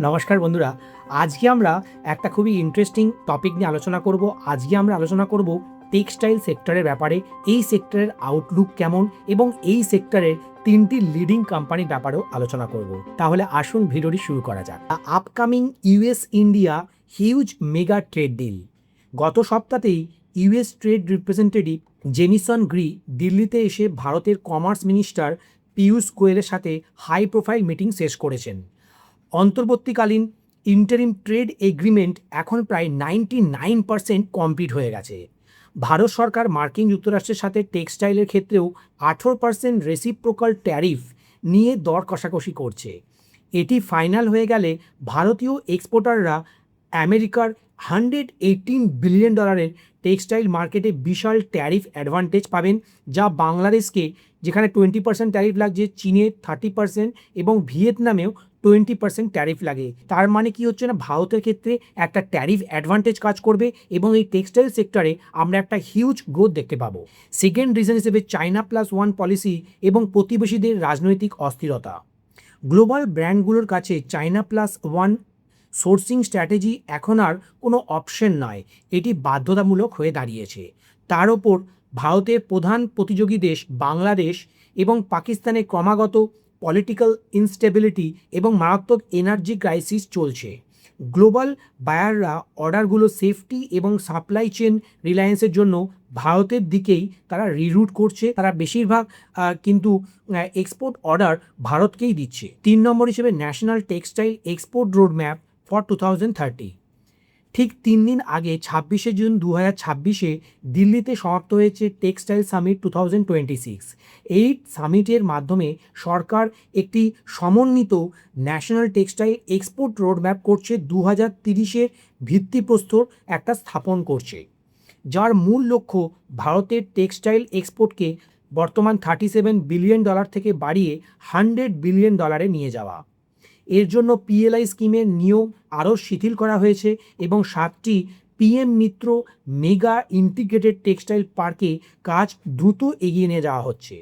নমস্কার বন্ধুরা, আজকে আমরা একটা খুবই ইন্টারেস্টিং টপিক নিয়ে আলোচনা করব। আজকে আমরা আলোচনা করব টেক্সটাইল সেক্টরের ব্যাপারে, এই সেক্টরের আউটলুক কেমন এবং এই সেক্টরের তিনটি লিডিং কোম্পানির ব্যাপারেও আলোচনা করব। তাহলে আসুন ভিডিওটি শুরু করা যাক। Upcoming US India huge mega trade deal. গত সপ্তাহেই US trade representative Jamieson Greer দিল্লিতে এসে ভারতের কমার্স মিনিস্টার পীয়ূষ গোয়েলের সাথে হাই প্রোফাইল মিটিং শেষ করেছেন। অন্তর্বর্তীকালীন ইন্টারিম ট্রেড এগ্রিমেন্ট এখন প্রায় 99% কমপ্লিট হয়ে গেছে। ভারত সরকার মার্কিন যুক্তরাষ্ট্রের সাথে টেক্সটাইলের ক্ষেত্রেও 18% রেসিপ্রোকাল ট্যারিফ নিয়ে দর কষাকষি করছে। এটি ফাইনাল হয়ে গেলে ভারতীয় এক্সপোর্টাররা আমেরিকার $118 বিলিয়ন টেক্সটাইল মার্কেটে বিশাল ট্যারিফ অ্যাডভান্টেজ পাবেন, যা বাংলাদেশকে, যেখানে 20% ট্যারিফ লাগছে, চীনে 30% এবং ভিয়েতনামেও 20% ট্যারিফ লাগে। তার মানে কি হচ্ছে না, ভারতের ক্ষেত্রে একটা ট্যারিফ অ্যাডভান্টেজ কাজ করবে এবং এই টেক্সটাইল সেক্টরে আমরা একটা হিউজ গ্রোথ দেখতে পাবো। সেকেন্ড রিজন হিসেবে China+1 পলিসি এবং প্রতিবেশীদের রাজনৈতিক অস্থিরতা। গ্লোবাল ব্র্যান্ডগুলোর কাছে China+1 সোর্সিং স্ট্র্যাটেজি এখন আর কোনো অপশন নয়, এটি বাধ্যতামূলক হয়ে দাঁড়িয়েছে। তার ওপর ভারতের প্রধান প্রতিযোগী দেশ বাংলাদেশ এবং পাকিস্তানে ক্রমাগত পলিটিক্যাল ইনস্টেবিলিটি এবং মারাত্মক এনার্জি ক্রাইসিস চলছে। গ্লোবাল বায়াররা অর্ডারগুলো সেফটি এবং সাপ্লাই চেন রিলায়েন্সের জন্য ভারতের দিকেই তারা রিরুট করছে। তারা বেশিরভাগ কিন্তু এক্সপোর্ট অর্ডার ভারতকেই দিচ্ছে। 3 নম্বর হিসেবে national textile export road map for 2030। ঠিক 3 দিন আগে 26শে জুন 2026-এ দিল্লিতে সমাপ্ত হয়েছে টেক্সটাইল সামিট 2026। এই সামিটের মাধ্যমে সরকার একটি সমন্বিত ন্যাশনাল টেক্সটাইল এক্সপোর্ট রোডম্যাপ করছে। 2030-এর ভিত্তিপ্রস্তর একটা স্থাপন করছে, যার মূল লক্ষ্য ভারতের টেক্সটাইল এক্সপোর্টকে বর্তমান $37 বিলিয়ন থেকে বাড়িয়ে $100 বিলিয়ন নিয়ে যাওয়া। এর জন্য পিএলআই স্কিমের নিয়ম আরও শিথিল করা হয়েছে এবং 7টি পিএম মিত্র মেগা ইন্টিগ্রেটেড টেক্সটাইল পার্কে কাজ দ্রুত এগিয়ে নিয়ে যাওয়া হচ্ছে,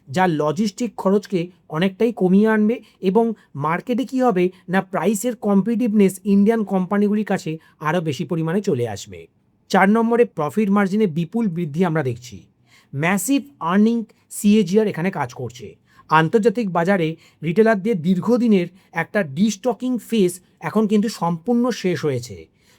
যা লজিস্টিক খরচকে অনেকটাই কমিয়ে আনবে এবং মার্কেটে কী হবে না, প্রাইসের কম্পিটিভনেস ইন্ডিয়ান কোম্পানিগুলির কাছে আরও বেশি পরিমাণে চলে আসবে। 4 নম্বরে প্রফিট মার্জিনে বিপুল বৃদ্ধি আমরা দেখছি। ম্যাসিভ আর্নিং সিএজিআর এখানে কাজ করছে। আন্তর্জাতিক বাজারে রিটেলারদের দীর্ঘদিনের একটা ডিস্টকিং ফেজ এখন কিন্তু সম্পূর্ণ শেষ হয়েছে।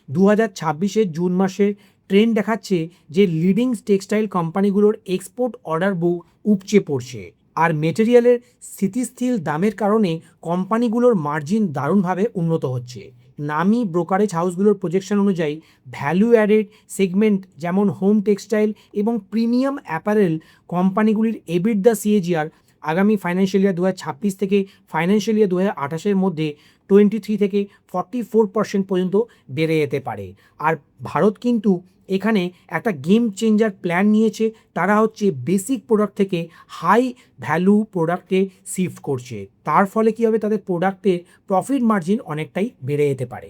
2026-এর জুন মাসে ট্রেন্ড দেখাচ্ছে যে লিডিং টেক্সটাইল কোম্পানিগুলোর এক্সপোর্ট অর্ডার বুক উপচে পড়ছে, আর মেটেরিয়ালের স্থিতিশীল দামের কারণে কোম্পানিগুলোর মার্জিন দারুণভাবে উন্নত হচ্ছে। নামি ব্রোকারেজ হাউসগুলোর প্রজেকশন অনুযায়ী ভ্যালু অ্যাডেড সেগমেন্ট যেমন হোম টেক্সটাইল এবং প্রিমিয়াম অ্যাপারেল কোম্পানিগুলির এবিডা সিএজিআর আগামী ফাইন্যান্সিয়াল ইয়ার 2026 থেকে ফাইন্যান্সিয়াল ইয়ার 2028-এর মধ্যে 23 থেকে 44% পর্যন্ত বেড়ে যেতে পারে। আর ভারত কিন্তু এখানে একটা গেম চেঞ্জার প্ল্যান নিয়েছে। তারা হচ্ছে বেসিক প্রোডাক্ট থেকে হাই ভ্যালু প্রোডাক্টে শিফট করছে। তার ফলে কী হবে, তাদের প্রোডাক্টের প্রফিট মার্জিন অনেকটাই বেড়ে যেতে পারে।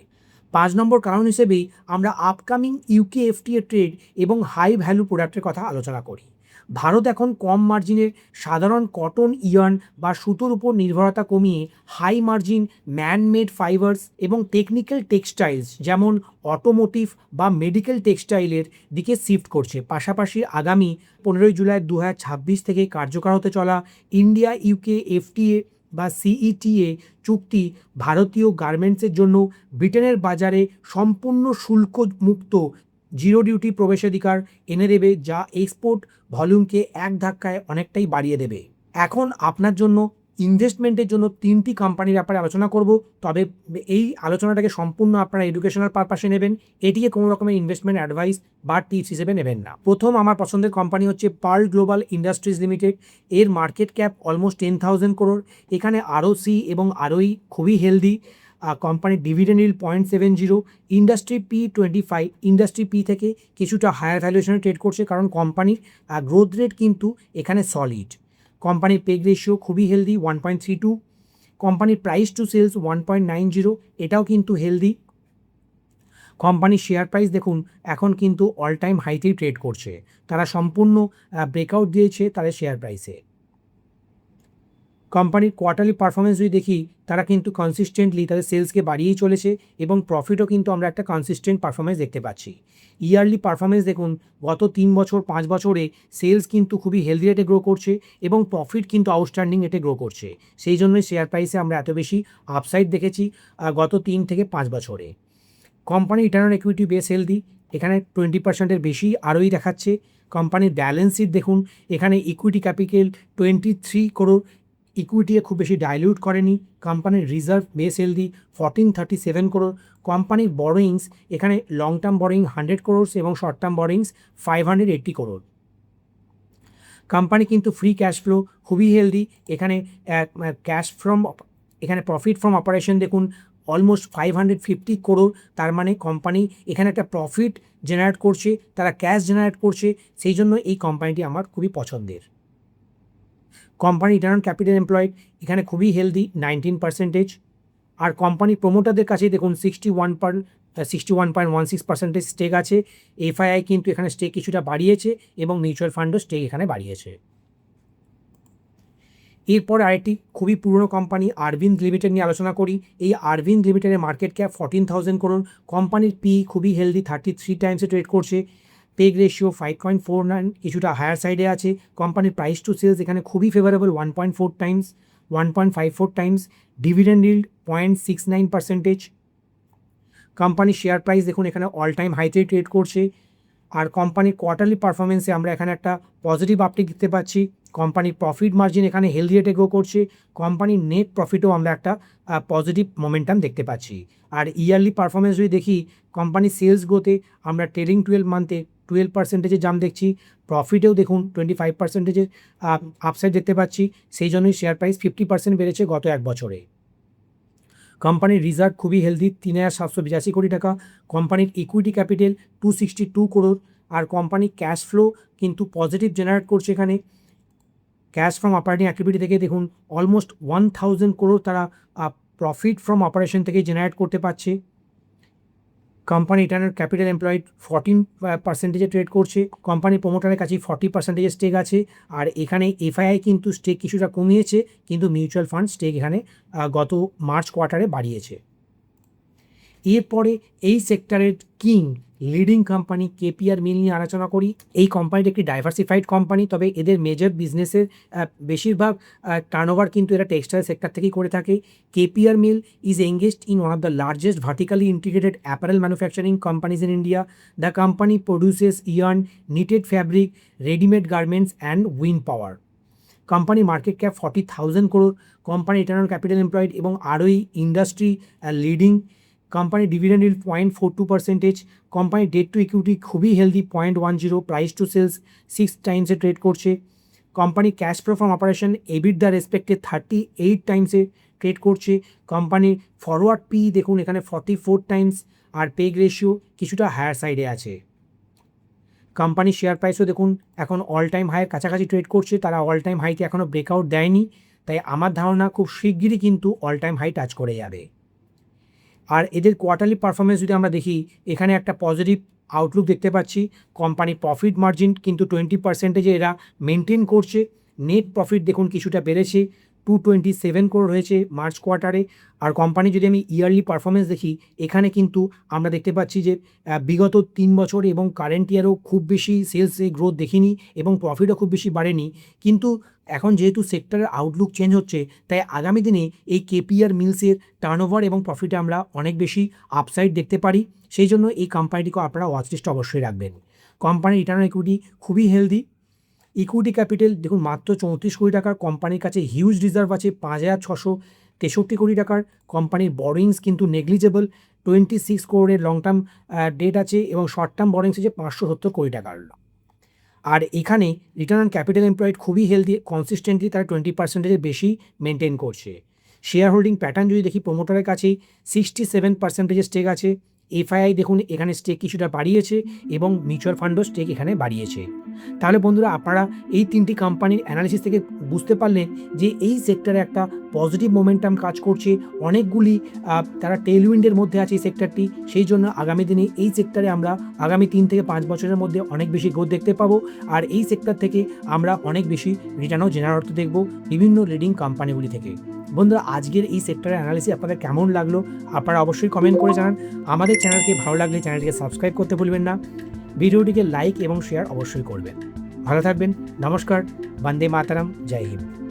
5 নম্বর কারণ হিসেবেই আমরা আপকামিং ইউকে এফটিএ ট্রেড এবং হাই ভ্যালু প্রোডাক্টের কথা আলোচনা করি। ভারত এখন কম মার্জিনের সাধারণ কটন, ইয়ার্ন বা সুতোর উপর নির্ভরতা কমিয়ে হাই মার্জিন ম্যানমেড ফাইবার্স এবং টেকনিক্যাল টেক্সটাইলস যেমন অটোমোটিভ বা মেডিকেল টেক্সটাইলের দিকে শিফট করছে। পাশাপাশি আগামী 15 জুলাই 2026 থেকে কার্যকর হতে চলা ইন্ডিয়া ইউকে এফটিএ বা সিইটিএ চুক্তি ভারতীয় গার্মেন্টসের জন্য ব্রিটেনের বাজারে সম্পূর্ণ শুল্ক মুক্ত জিরো ডিউটি প্রবেশাধিকার এনে দেবে, যা এক্সপোর্ট ভলিউমকে এক ধাক্কায় অনেকটাই বাড়িয়ে দেবে। এখন আপনার জন্য ইনভেস্টমেন্টের জন্য 3টি কোম্পানির ব্যাপারে আলোচনা করব, তবে এই আলোচনাটাকে সম্পূর্ণ আপনারা এডুকেশনাল পারপাসে নেবেন, এটিকে কোনো রকমের ইনভেস্টমেন্ট অ্যাডভাইস বা টিপস হিসেবে নেবেন না। প্রথম আমার পছন্দের কোম্পানি হচ্ছে পার্ল গ্লোবাল ইন্ডাস্ট্রিজ লিমিটেড। এর মার্কেট ক্যাপ অলমোস্ট 10,000 crore। এখানে আরওসি এবং আরওই খুবই হেলদি। কোম্পানির dividend yield 0.70। Industry P25 industry P থেকে কিছুটা হায়ার ভ্যালুয়েশনে ট্রেড করছে, কারণ কোম্পানির গ্রোথ রেট কিন্তু এখানে সলিড। কোম্পানির পেগ রেশিও খুবই হেলদি 1.32। কোম্পানির প্রাইস টু সেলস 1.90, এটাও কিন্তু হেলদি। কোম্পানির শেয়ার প্রাইস দেখুন এখন কিন্তু অল টাইম হাইতেই ট্রেড করছে। তারা সম্পূর্ণ ব্রেকআউট দিয়েছে তাদের শেয়ার প্রাইসে। কোম্পানির কোয়ার্টারলি পারফরমেন্স যদি দেখি, তারা কিন্তু কনসিস্টেন্টলি তাদের সেলসকে বাড়িয়েই চলেছে এবং প্রফিটও কিন্তু আমরা একটা কনসিস্টেন্ট পারফরমেন্স দেখতে পাচ্ছি। ইয়ারলি পারফরমেন্স দেখুন, গত 3 বছর 5 বছরে সেলস কিন্তু খুবই হেলদি রেটে গ্রো করছে এবং প্রফিট কিন্তু আউটস্ট্যান্ডিং রেটে গ্রো করছে। সেই জন্যই শেয়ার প্রাইসে আমরা এত বেশি আপসাইড দেখেছি গত 3 থেকে 5 বছরে। কোম্পানি রিটার্ন অন ইকুইটি বেশ হেলদি, এখানে 20%-এর বেশি আরোই দেখাচ্ছে। কোম্পানির ব্যালেন্স শিট দেখুন, এখানে ইকুইটি ক্যাপিটাল 23 করোড়, ইকুইটিকে খুব বেশি ডাইলিউট করেনি। কোম্পানির রিজার্ভ বেশ হেলদি 1437 করোড়। কোম্পানির বরোয়িংস, এখানে লং টার্ম বরোয়িং 100 করোড় এবং short term borrowings 580 crore. Company কিন্তু ফ্রি ক্যাশ ফ্লো খুবই হেলদি, এখানে এখানে প্রফিট ফ্রম অপারেশন দেখুন অলমোস্ট 550 করোড়। তার মানে কোম্পানি এখানে একটা প্রফিট জেনারেট করছে, তারা ক্যাশ জেনারেট করছে, সেই জন্য এই কোম্পানিটি আমার খুবই পছন্দের। Company return on capital employed এখানে খুবই হেলদি 19%। আর কোম্পানির প্রোমোটারদের কাছে দেখুন 61.16% স্টেক আছে। এফআইআই কিন্তু এখানে স্টেক কিছুটা বাড়িয়েছে এবং মিউচুয়াল ফান্ডও স্টেক এখানে বাড়িয়েছে। এরপর আরেকটি খুবই পুরনো কোম্পানি আরবিন্দ লিমিটেড নিয়ে আলোচনা করি। এই আরবিন্দ লিমিটেডের মার্কেট ক্যাপ 14,000 করোড়। কোম্পানির পি খুবই হেলদি 33 টাইমসে ট্রেড করছে। পেগ রেশিও 5.49, কিছুটা হায়ার সাইডে আছে। কোম্পানির প্রাইস টু সেলস এখানে খুবই ফেভারেবল 1.54 টাইমস। Dividend yield 0.69%। কোম্পানির শেয়ার প্রাইস দেখুন এখানে অল টাইম হাইতে ট্রেড করছে। আর কোম্পানির কোয়ার্টারলি পারফরমেন্সে আমরা এখানে একটা পজিটিভ আপটেক দেখতে পাচ্ছি। কোম্পানির প্রফিট মার্জিন এখানে হেলদি রেটে গ্রো করছে। কোম্পানির নেট প্রফিটও আমরা একটা পজিটিভ মোমেন্টাম দেখতে পাচ্ছি। আর ইয়ারলি পারফরমেন্স যদি দেখি, কোম্পানির সেলস গ্রোথে আমরা ট্রেলিং 12 মান্থে 12%-এর জাম্প দেখছি। প্রফিটেও দেখুন 25%-এর আপসাইড দেখতে পাচ্ছি। সেই জন্যই শেয়ার প্রাইস 50% বেড়েছে গত 1 বছরে। কোম্পানির রিজার্ভ খুবই হেলদি 3,782 কোটি টাকা। কোম্পানির ইকুইটি ক্যাপিটাল 262 করোড়। আর কোম্পানির ক্যাশ ফ্লো কিন্তু পজিটিভ জেনারেট করছে। এখানে ক্যাশ ফ্রম অপারেটিং অ্যাক্টিভিটি থেকে দেখুন অলমোস্ট 1,000 করোড় তারা প্রফিট ফ্রম অপারেশন থেকে জেনারেট করতে পারছে। Company return on capital employed 14%-এ ট্রেড করছে। কোম্পানির প্রোমোটারের কাছে 40%-এর স্টেক আছে। আর এখানে এফআইআই কিন্তু স্টেক কিছুটা কমিয়েছে, কিন্তু মিউচুয়াল ফান্ড স্টেক এখানে গত মার্চ কোয়ার্টারে বাড়িয়েছে। এরপরে এই সেক্টরের কিং লিডিং কোম্পানি কেপিআর মিল নিয়ে আলোচনা করি। এই কোম্পানিটা একটি ডাইভার্সিফাইড কোম্পানি, তবে এদের মেজর বিজনেসের বেশিরভাগ টার্নওভার কিন্তু এরা টেক্সটাইল সেক্টর থেকেই করে থাকে। KPR Mill is engaged in one of the largest vertically integrated apparel manufacturing companies in India. The company produces yarn, knitted fabric, readymade garments and wind power. Company market cap 40,000 crore. Company return on capital employed এবং ROE industry leading. Company dividend yield 0.42%। Company debt to equity খুবই healthy 0.10। Price to sales 6 টাইমসে trade করছে। Company cash flow from operation EBITDA রেসপেক্টে 38 টাইমসে trade করছে। কোম্পানির forward P দেখুন এখানে 44 Times. আর peg ratio কিছুটা higher সাইডে আছে। কোম্পানির শেয়ার প্রাইসও দেখুন এখন অল টাইম হাইয়ের কাছাকাছি ট্রেড করছে। তারা অল টাইম হাইতে এখনও ব্রেকআউট দেয়নি, তাই আমার ধারণা খুব শিগগিরই কিন্তু অল টাইম হাই টাচ করে যাবে। আর এদের কোয়ার্টারলি পারফরমেন্স যদি আমরা দেখি, এখানে একটা পজিটিভ আউটলুক দেখতে পাচ্ছি। কোম্পানির প্রফিট মার্জিন কিন্তু 20%-এ এরা মেনটেন করছে। নেট প্রফিট দেখুন কিছুটা বেড়েছে 227 করোড় হয়েছে মার্চ কোয়ার্টারে। আর কোম্পানি যদি আমি ইয়ারলি পারফরমেন্স দেখি, এখানে কিন্তু আমরা দেখতে পাচ্ছি যে বিগত 3 বছর এবং কারেন্ট ইয়ারও খুব বেশি সেলসে গ্রোথ দেখিনি এবং প্রফিটও খুব বেশি বাড়েনি। কিন্তু এখন যেহেতু সেক্টরের আউটলুক চেঞ্জ হচ্ছে, তাই আগামী দিনে এই কেপিআর মিলসের টার্নওভার এবং প্রফিটে আমরা অনেক বেশি আপসাইড দেখতে পারি। সেই জন্য এই কোম্পানিটিকে আপনারা ওয়াচলিস্টে অবশ্যই রাখবেন। কোম্পানির রিটার্ন অন ইকুইটি খুবই হেলদি। ইকুইটি ক্যাপিটাল দেখুন মাত্র 34 কোটি টাকার। কোম্পানির কাছে হিউজ রিজার্ভ আছে 5,663 কোটি টাকার। কোম্পানির বরোয়িংস কিন্তু নেগলিজেবল 26 করোড়ের লং টার্ম ডেট আছে এবং শর্ট টার্ম বরোয়িংস আছে 570 কোটি টাকার। আর এখানে রিটার্ন অন ক্যাপিটাল এমপ্লয়েড খুবই হেলদি, কনসিস্টেন্টলি তারা 20%-এর বেশি মেনটেন করছে। শেয়ার হোল্ডিং প্যাটার্ন যদি দেখি, প্রোমোটারের কাছেই 67%-এর স্টেক আছে। এফআইআই দেখুন এখানে স্টেক কিছুটা বাড়িয়েছে এবং মিউচুয়াল ফান্ডও স্টেক এখানে বাড়িয়েছে। তাহলে বন্ধুরা আপনারা এই 3টি কোম্পানির অ্যানালিসিস থেকে বুঝতে পারলেন যে এই সেক্টরে একটা পজিটিভ মোমেন্টাম কাজ করছে, অনেকগুলি তারা টেইলউইন্ডের মধ্যে আছে এই সেক্টরটি। সেই জন্য আগামী দিনে এই সেক্টরে আমরা আগামী 3 থেকে 5 বছরের মধ্যে অনেক বেশি গ্রোথ দেখতে পাবো। আর এই সেক্টর থেকে আমরা অনেক বেশি রিটার্নও জেনারেট দেখব বিভিন্ন লিডিং কোম্পানিগুলি থেকে। বন্ধুরা আজকের এই সেক্টরের অ্যানালিসিস আপনাদের কেমন লাগলো আপনারা অবশ্যই কমেন্ট করে জানান। আমাদের চ্যানেলকে ভালো লাগলে চ্যানেলটিকে সাবস্ক্রাইব করতে ভুলবেন না। ভিডিওটিকে লাইক এবং শেয়ার অবশ্যই করবেন। ভালো থাকবেন। নমস্কার। বন্দে মাতরম। জয় হিন্দ।